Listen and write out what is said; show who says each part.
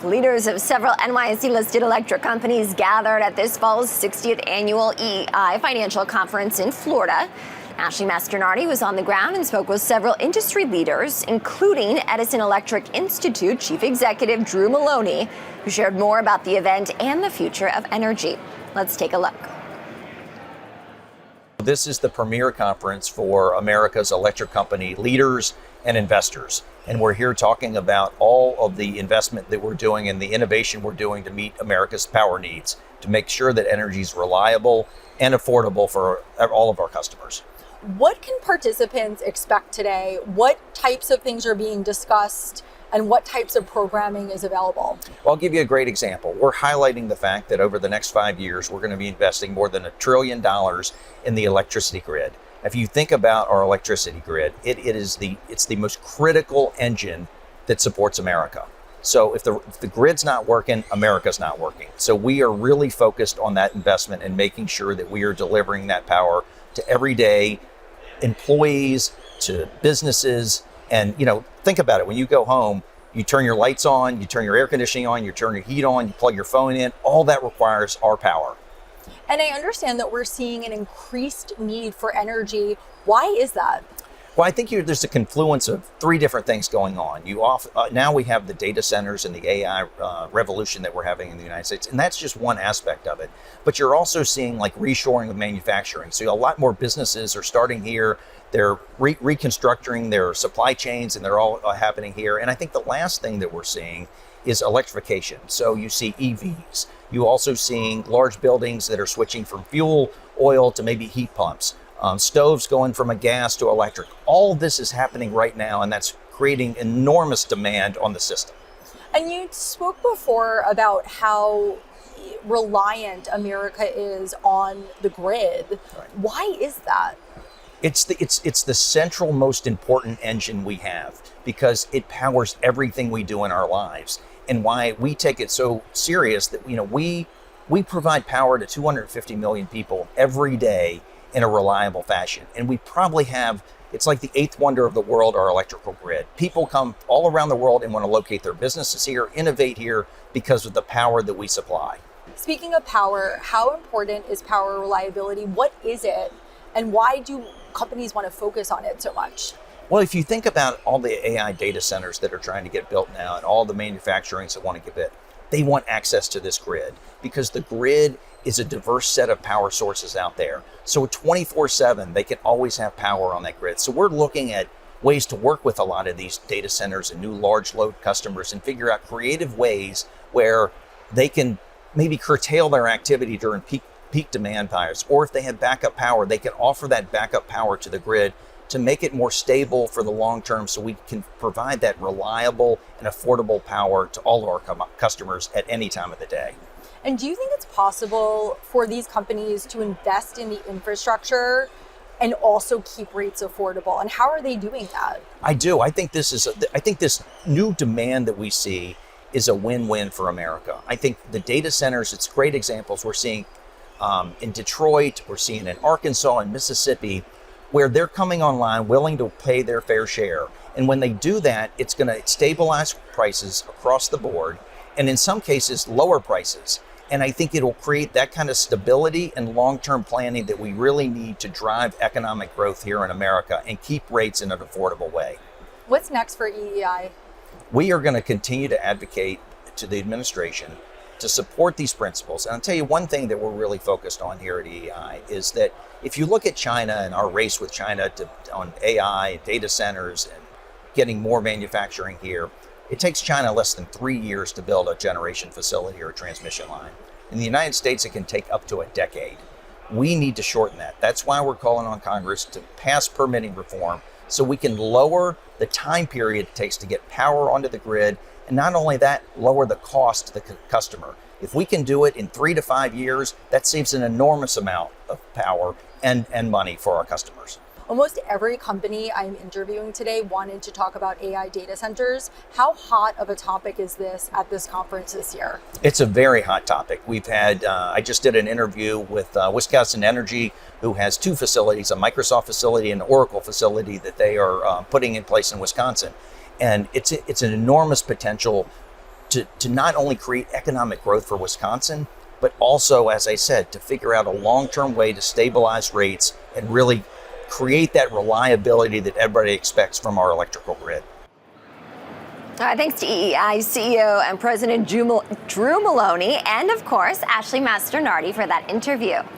Speaker 1: Leaders of several NYSE-listed electric companies gathered at this fall's 60th annual EEI financial conference in Florida. Ashley Masternardi was on the ground and spoke with several industry leaders, including Edison Electric Institute Chief Executive Drew Maloney, who shared more about the event and the future of energy. Let's take a look.
Speaker 2: This is the premier conference for America's electric company leaders and investors. And we're here talking about all of the investment that we're doing and the innovation we're doing to meet America's power needs, to make sure that energy is reliable and affordable for all of our customers.
Speaker 3: What can participants expect today? What types of things are being discussed? And what types of programming is available?
Speaker 2: Well, I'll give you a great example. We're highlighting the fact that over the next 5 years, we're going to be investing more than $1 trillion in the electricity grid. If you think about our electricity grid, it's the most critical engine that supports America. So if the grid's not working, America's not working. So we are really focused on that investment and making sure that we are delivering that power to everyday employees, to businesses. And, think about it. When you go home, you turn your lights on, you turn your air conditioning on, you turn your heat on, you plug your phone in. All that requires our power.
Speaker 3: And I understand that we're seeing an increased need for energy. Why is that?
Speaker 2: Well, I think there's a confluence of three different things going on. Now we have the data centers and the AI revolution that we're having in the United States, and that's just one aspect of it. But you're also seeing like reshoring of manufacturing. So a lot more businesses are starting here. They're reconstructing their supply chains, and they're all happening here. And I think the last thing that we're seeing is electrification. So you see EVs. You also seeing large buildings that are switching from fuel oil to maybe heat pumps. Stoves going from a gas to electric. All of this is happening right now, and that's creating enormous demand on the system.
Speaker 3: And you spoke before about how reliant America is on the grid. Right. Why is that?
Speaker 2: It's the central most important engine we have because it powers everything we do in our lives, and why we take it so serious that we provide power to 250 million people every day in a reliable fashion. And we probably have, it's like the eighth wonder of the world, our electrical grid. People come all around the world and want to locate their businesses here, innovate here because of the power that we supply.
Speaker 3: Speaking of power, how important is power reliability? What is it? And why do companies want to focus on it so much?
Speaker 2: Well, if you think about all the AI data centers that are trying to get built now and all the manufacturings that want to get built, they want access to this grid because the grid is a diverse set of power sources out there. So 24/7, they can always have power on that grid. So we're looking at ways to work with a lot of these data centers and new large load customers and figure out creative ways where they can maybe curtail their activity during peak demand times. Or if they have backup power, they can offer that backup power to the grid to make it more stable for the long term so we can provide that reliable and affordable power to all of our customers at any time of the day.
Speaker 3: And do you think it's possible for these companies to invest in the infrastructure and also keep rates affordable? And how are they doing that?
Speaker 2: I do. I think this new demand that we see is a win-win for America. I think the data centers, it's great examples we're seeing in Detroit, we're seeing in Arkansas and Mississippi, where they're coming online willing to pay their fair share. And when they do that, it's going to stabilize prices across the board, and in some cases, lower prices. And I think it'll create that kind of stability and long-term planning that we really need to drive economic growth here in America and keep rates in an affordable way.
Speaker 3: What's next for EEI?
Speaker 2: We are going to continue to advocate to the administration to support these principles. And I'll tell you one thing that we're really focused on here at EEI is that if you look at China and our race with China on AI, data centers, and getting more manufacturing here, it takes China less than 3 years to build a generation facility or a transmission line. In the United States, it can take up to a decade. We need to shorten that. That's why we're calling on Congress to pass permitting reform so we can lower the time period it takes to get power onto the grid. And not only that, lower the cost to the customer. If we can do it in 3 to 5 years, that saves an enormous amount of power and money for our customers.
Speaker 3: Almost every company I'm interviewing today wanted to talk about AI data centers. How hot of a topic is this at this conference this year?
Speaker 2: It's a very hot topic. We've had, I just did an interview with Wisconsin Energy, who has two facilities, a Microsoft facility and an Oracle facility that they are putting in place in Wisconsin. And it's an enormous potential to not only create economic growth for Wisconsin, but also, as I said, to figure out a long-term way to stabilize rates and really create that reliability that everybody expects from our electrical grid.
Speaker 1: Thanks to EEI CEO and President Drew Maloney, and of course, Ashley Masternardi for that interview.